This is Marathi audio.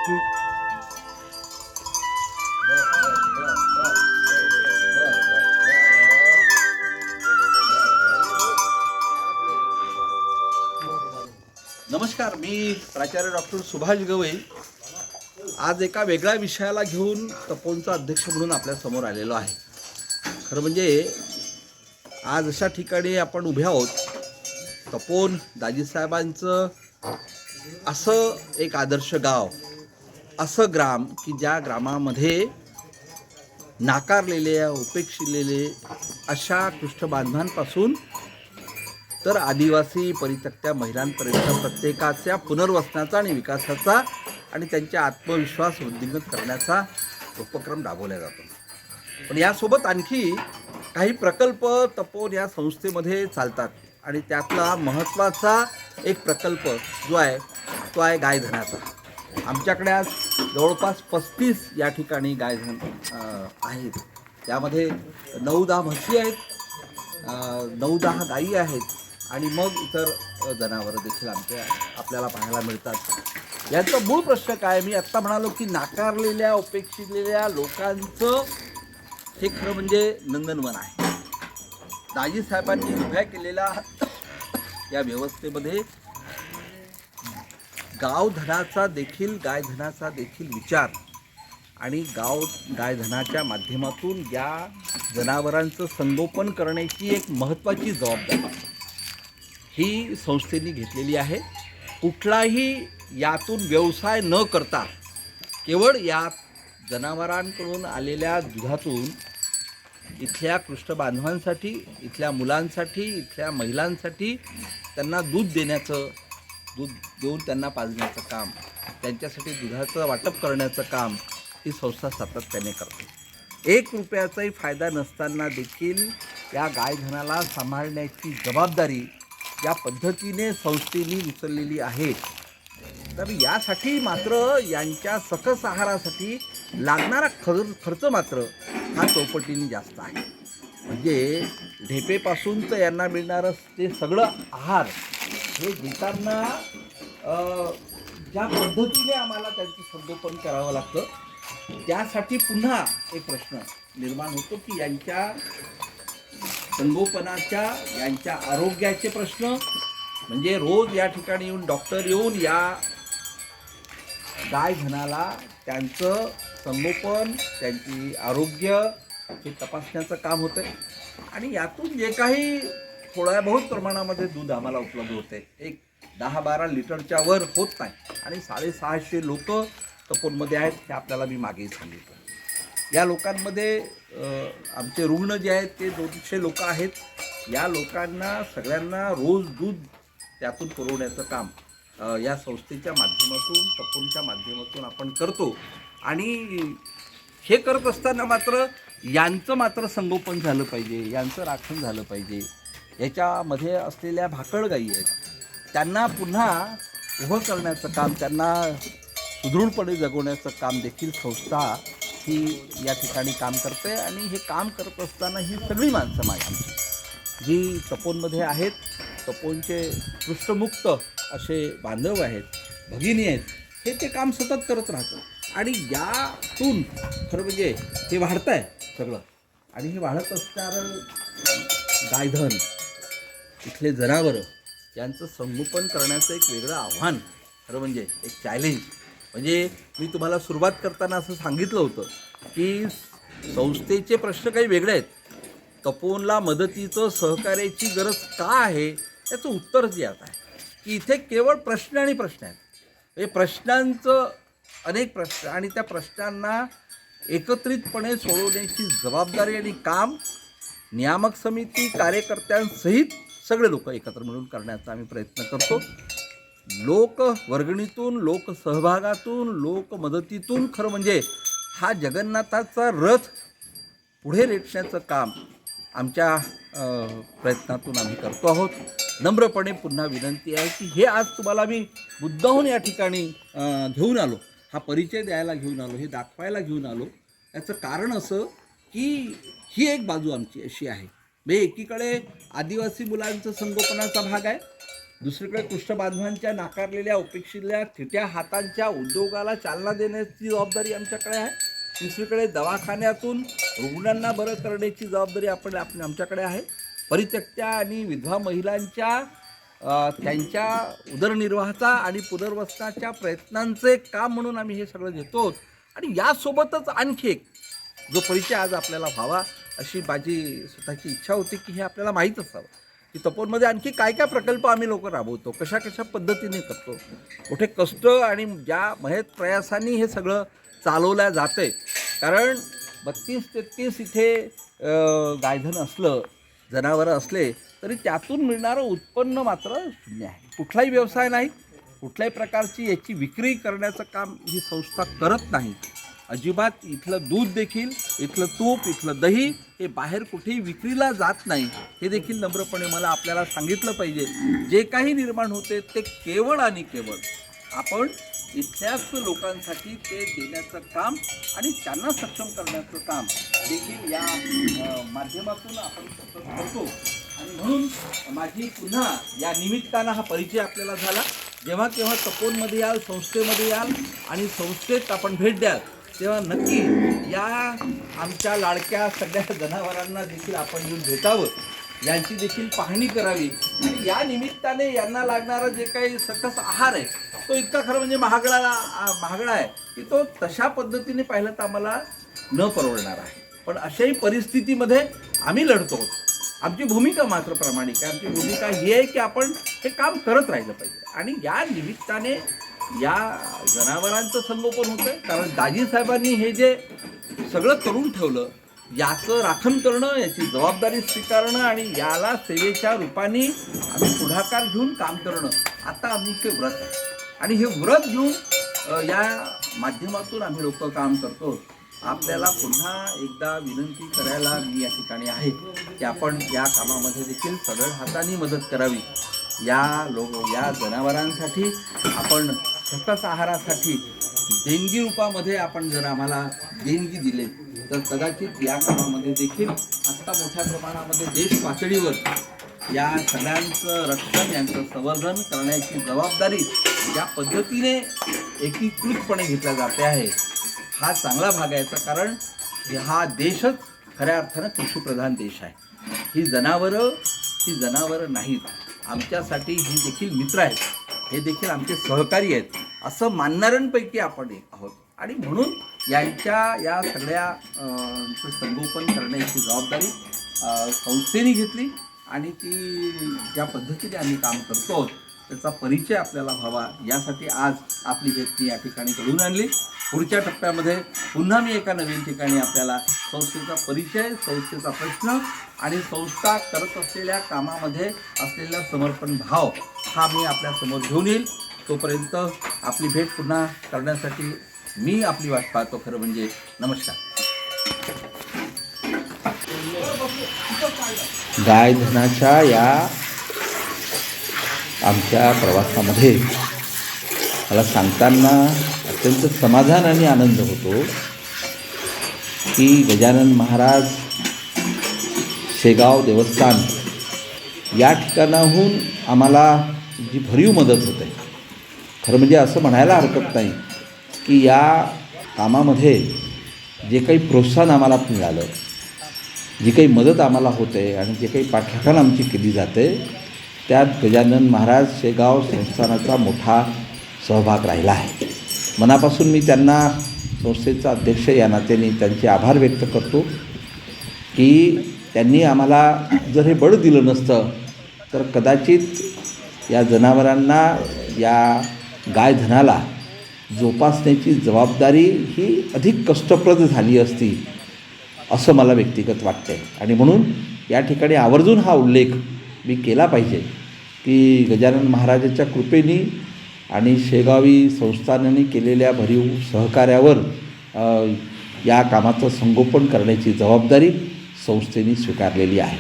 नमस्कार, मी प्राचार्य डॉक्टर सुभाष गवई आज एका वेगळ्या विषयाला घेऊन तपोनचा अध्यक्ष म्हणून आपल्या समोर आलेलो आहे. खरं म्हणजे आज अशा ठिकाणी आपण उभे आहोत. तपोन दाजीसाहेबांचं असं एक आदर्श गाव, असं ग्राम की ज्या ग्रामामध्ये नाकारलेले, उपेक्षिलेले अशा पृष्ठबांधांपासून तर आदिवासी परित्यक्त्या महिलांपर्यंत प्रत्येकाच्या पुनर्वसनाचा आणि विकासाचा आणि त्यांचा आत्मविश्वास वृद्धिंगत करण्याचा उपक्रम राबवला जातो. पण यासोबत आणखी काही प्रकल्प तपोन या संस्थेमध्ये चालतात आणि त्यातला महत्त्वाचा एक प्रकल्प जो आहे तो आहे गायधनाचा. आमच्याकडे आज जवळपास 35 या ठिकाणी गायधन आहेत. त्यामध्ये 9-10 म्हशी आहेत, 9-10 गायी आहेत आणि मग इतर जनावरं देखील आपल्याला पाहायला मिळतात. याचा मूळ प्रश्न काय, मी आत्ता म्हणालो की नाकारलेल्या उपेक्षिलेल्या लोकांचं हे खरं म्हणजे नंदनवन आहे. दाजीसाहेबांनी उभ्या केलेल्या या व्यवस्थेमध्ये गावधनाचा देखील गायधनाचा देखील विचार आणि गायधनाच्या माध्यमातून या जनावरांचं संगोपन करण्याची एक महत्त्वाची जबाबदारी ही संस्थेने घेतलेली आहे. कुठलाही यातून व्यवसाय न करता केवळ या जनावरांकडून आलेल्या दुधातून इथल्या पृष्ठबांधवांसाठी, इथल्या मुलांसाठी, इथल्या महिलांसाठी त्यांना दूध देऊन त्यांना पाजण्याचं काम, त्यांच्यासाठी दुधाचं वाटप करण्याचं काम ही संस्था सातत्याने करते. 1 रुपयाचाही फायदा नसताना देखील या गायधनाला सांभाळण्याची जबाबदारी या पद्धतीने संस्थेने उचललेली आहे. तर यासाठी मात्र यांच्या सकस आहारासाठी लागणारा खर्च मात्र हा चौपटीने जास्त आहे. म्हणजे ढेपेपासून तर यांना मिळणारं ते सगळं आहार हे घेताना ज्या पद्धतीने आम्हाला त्यांचं संगोपन करावं लागतं त्यासाठी पुन्हा एक प्रश्न निर्माण होतो की यांच्या संगोपनाच्या, यांच्या आरोग्याचे प्रश्न. म्हणजे रोज या ठिकाणी येऊन डॉक्टर येऊन या गायधनाला त्यांचं संगोपन, त्यांची आरोग्य हे तपासण्याचं काम होतं आहे. आणि यातून जे काही थोड्या बहुत प्रमाणामध्ये दूध आम्हाला उपलब्ध होते, एक 10-12 लिटरच्या वर होत नाही. आणि 650 लोक तपोनमध्ये आहेत हे आपल्याला मी मागेही सांगितलं. या लोकांमध्ये आमचे रुग्ण जे आहेत ते 200 लोक आहेत. या लोकांना सगळ्यांना रोज दूध त्यातून पुरवण्याचं काम या संस्थेच्या माध्यमातून, तपोनच्या माध्यमातून आपण करतो. आणि हे करत असताना मात्र यांचं मात्र संगोपन झालं पाहिजे, यांचं राखण झालं पाहिजे. याच्यामध्ये असलेल्या भाकड गायी आहेत त्यांना पुन्हा उभं करण्याचं काम, त्यांना सुदृढपणे जगवण्याचं काम देखील संस्था ही या ठिकाणी काम करते. आणि हे काम करत असताना ही सगळी माणसं माझी जी तपोनमध्ये आहेत, तपोनचे पृष्ठमुक्त असे बांधव आहेत, भगिनी आहेत, हे ते काम सतत करत राहतं. आणि यातून खरं म्हणजे हे वाढतं आहे सगळं. आणि हे वाढत असणारं गायधन, इथले जनावरं यांचं संगोपन करण्याचं एक वेगळं आव्हान, खरं म्हणजे एक चॅलेंज. म्हणजे मी तुम्हाला सुरुवात करताना असं सांगितलं होतं की संस्थेचे प्रश्न काही वेगळे आहेत. तपोनला मदतीचं, सहकार्याची गरज का आहे याचं उत्तरच यात आहे की इथे केवळ प्रश्न आणि प्रश्न आहेत. हे प्रश्नांचं अनेक प्रश्न आणि त्या प्रश्नांना एकत्रितपणे सोडवण्याची जबाबदारी आणि काम नियामक समिती, कार्यकर्त्यांसहित सगळे लोक एकत्र मिळून करण्याचा आम्ही प्रयत्न करतो. लोक वर्गणीतून, लोक सहभागातून, लोक मदतीतून खरं म्हणजे हा जगन्नाथाचा रथ पुढे रेटण्याचं काम आमच्या प्रयत्नातून आम्ही करतो आहोत. नम्रपणे पुन्हा विनंती आहे की हे आज तुम्हाला मी मुद्दाहून या ठिकाणी घेऊन आलो, हा परिचय द्यायला घेऊन आलो, हे दाखवायला घेऊन आलो. याचं कारण असं की ही एक बाजू आमची अशी आहे. म्हणजे एकीकडे आदिवासी मुलांचं संगोपनाचा भाग आहे, दुसरीकडे कृष्णबांधवांच्या नाकारलेल्या उपेक्षितल्या थिट्या हातांच्या उद्योगाला चालना देण्याची जबाबदारी आमच्याकडे आहे. तिसरीकडे दवाखान्यातून रुग्णांना बरं करण्याची जबाबदारी आमच्याकडे आहे. परित्यक्त्या आणि विधवा महिलांच्या त्यांच्या उदरनिर्वाहाचा आणि पुनर्वसनाच्या प्रयत्नांचे काम म्हणून आम्ही हे सगळं घेतो. आणि यासोबतच आणखी एक जो परिचय आज आपल्याला व्हावा अशी माझी स्वतःची इच्छा होती की हे आपल्याला माहीत असावं की तपोवनमध्ये आणखी काय काय प्रकल्प आम्ही लोक राबवतो, कशा कशा पद्धतीने करतो, कुठे कष्ट आणि ज्या महेत प्रयासांनी हे सगळं चालवल्या जाते. कारण 32-33 इथे गायधन असलं, जनावरं असले तरी त्यातून मिळणारं उत्पन्न मात्र शून्य आहे. कुठलाही व्यवसाय नाही, कुठल्याही प्रकारची याची विक्री करण्याचं काम ही संस्था करत नाही अजिबात. इथलं दूध देखील, इथलं तूप, इथलं दही हे बाहेर कुठेही विक्रीला जात नाही. हे देखील नम्रपणे मला आपल्याला सांगितलं पाहिजे. जे काही निर्माण होते ते केवळ आणि केवळ आपण इथल्याच लोकांसाठी ते देण्याचं काम आणि त्यांना सक्षम करण्याचं काम देखील या माध्यमातून आपण करतो. आणि म्हणून माझी पुन्हा या निमित्तानं हा परिचय आपल्याला झाला. जेव्हा केव्हा तपोवनमध्ये याल, संस्थेमध्ये याल आणि संस्थेत आपण भेट द्याल तेव्हा नक्की या आमच्या लाडक्या सगळ्या जनावरांना देखील आपण येऊन भेटावं, यांची देखील पाहणी करावी. आणि या निमित्ताने यांना लागणारा जे काही सकस आहार आहे तो इतका खरं म्हणजे महागडा आहे की तो तशा पद्धतीने पाहिलं तर आम्हाला न परवडणार आहे. पण अशाही परिस्थितीमध्ये आम्ही लढतो. आमची भूमिका मात्र प्रामाणिक आहे. आमची भूमिका ही आहे की आपण हे काम करत राहिलं पाहिजे. आणि या निमित्ताने या जनावरांचं संगोपन होतं आहे. कारण दाजीसाहेबांनी हे जे सगळं करून ठेवलं याचं राखण करणं, याची जबाबदारी स्वीकारणं आणि याला सेवेच्या रूपाने आम्ही पुढाकार घेऊन काम करणं आता आमचे व्रत आहे. आणि हे व्रत घेऊन या माध्यमातून आम्ही लोक काम करतो. आपल्याला पुन्हा एकदा विनंती करायला मी या ठिकाणी आहे की आपण या कामामध्ये देखील सढळ हाताने मदत करावी. या जनावरांसाठी आपण सकस आहारासाठी देणगी रूपामध्ये आपण जर आम्हाला देणगी दिले तर कदाचित या कामामध्ये देखील आत्ता मोठ्या प्रमाणामध्ये देश पातळीवर या सगळ्यांचं रक्षण, यांचं संवर्धन करण्याची जबाबदारी ज्या पद्धतीने एकीकृतपणे घेतल्या जाते आहे हा चांगला भाग आहे. कारण हा देशच खऱ्या अर्थानं कृषीप्रधान देश आहे. ही जनावरं नाहीत, आमच्यासाठी ही देखील मित्र आहेत, हे देखील आमचे सहकारी आहेत असं मानणाऱ्यांपैकी आपण एक आहोत. आणि म्हणून यांच्या या सगळ्या संगोपन करण्याची जबाबदारी संस्थेने घेतली आणि ती ज्या पद्धतीने आम्ही काम करतो त्याचा परिचय आपल्याला व्हावा यासाठी आज आपली भेट या ठिकाणी घडवून आणली. पुढच्या टप्प्यामध्ये पुन्हा मी एका नवीन ठिकाणी आपल्याला संस्थेचा परिचय, संस्थेचा प्रश्न आणि संस्था करत असलेल्या कामामध्ये असलेला समर्पण भाव हा मी आपल्यासमोर घेऊन येईल. तोपर्यंत आपली भेट पुन्हा करण्यासाठी मी आपली वाट पाहतो. खरं म्हणजे नमस्कार. गायधनाच्या या आमच्या प्रवासामध्ये मला सांगताना अत्यंत समाधान आणि आनंद होतो की गजानन महाराज शेगाव देवस्थान या ठिकाणाहून आम्हाला जी भरीव मदत होते. खरं म्हणजे असं म्हणायला हरकत नाही की या कामामध्ये जे काही प्रोत्साहन आम्हाला मिळालं, जी काही मदत आम्हाला होते आणि जे काही पाठराखण आमची केली जाते त्यात गजानन महाराज शेगाव संस्थानाचा मोठा सहभाग राहिला आहे. मनापासून मी त्यांना, संस्थेचा अध्यक्ष या नात्याने त्यांचे आभार व्यक्त करतो की त्यांनी आम्हाला जर हे बळ दिलं नसतं तर कदाचित या जनावरांना, या गायधनाला जोपासण्याची जबाबदारी ही अधिक कष्टप्रद झाली असती असं मला व्यक्तिगत वाटते. आणि म्हणून या ठिकाणी आवर्जून हा उल्लेख मी केला पाहिजे की गजानन महाराजांच्या कृपेने आणि शेगावी संस्थानाने केलेल्या भरीव सहकार्यावर या कामाचं संगोपन करण्याची जबाबदारी संस्थेने स्वीकारलेली आहे.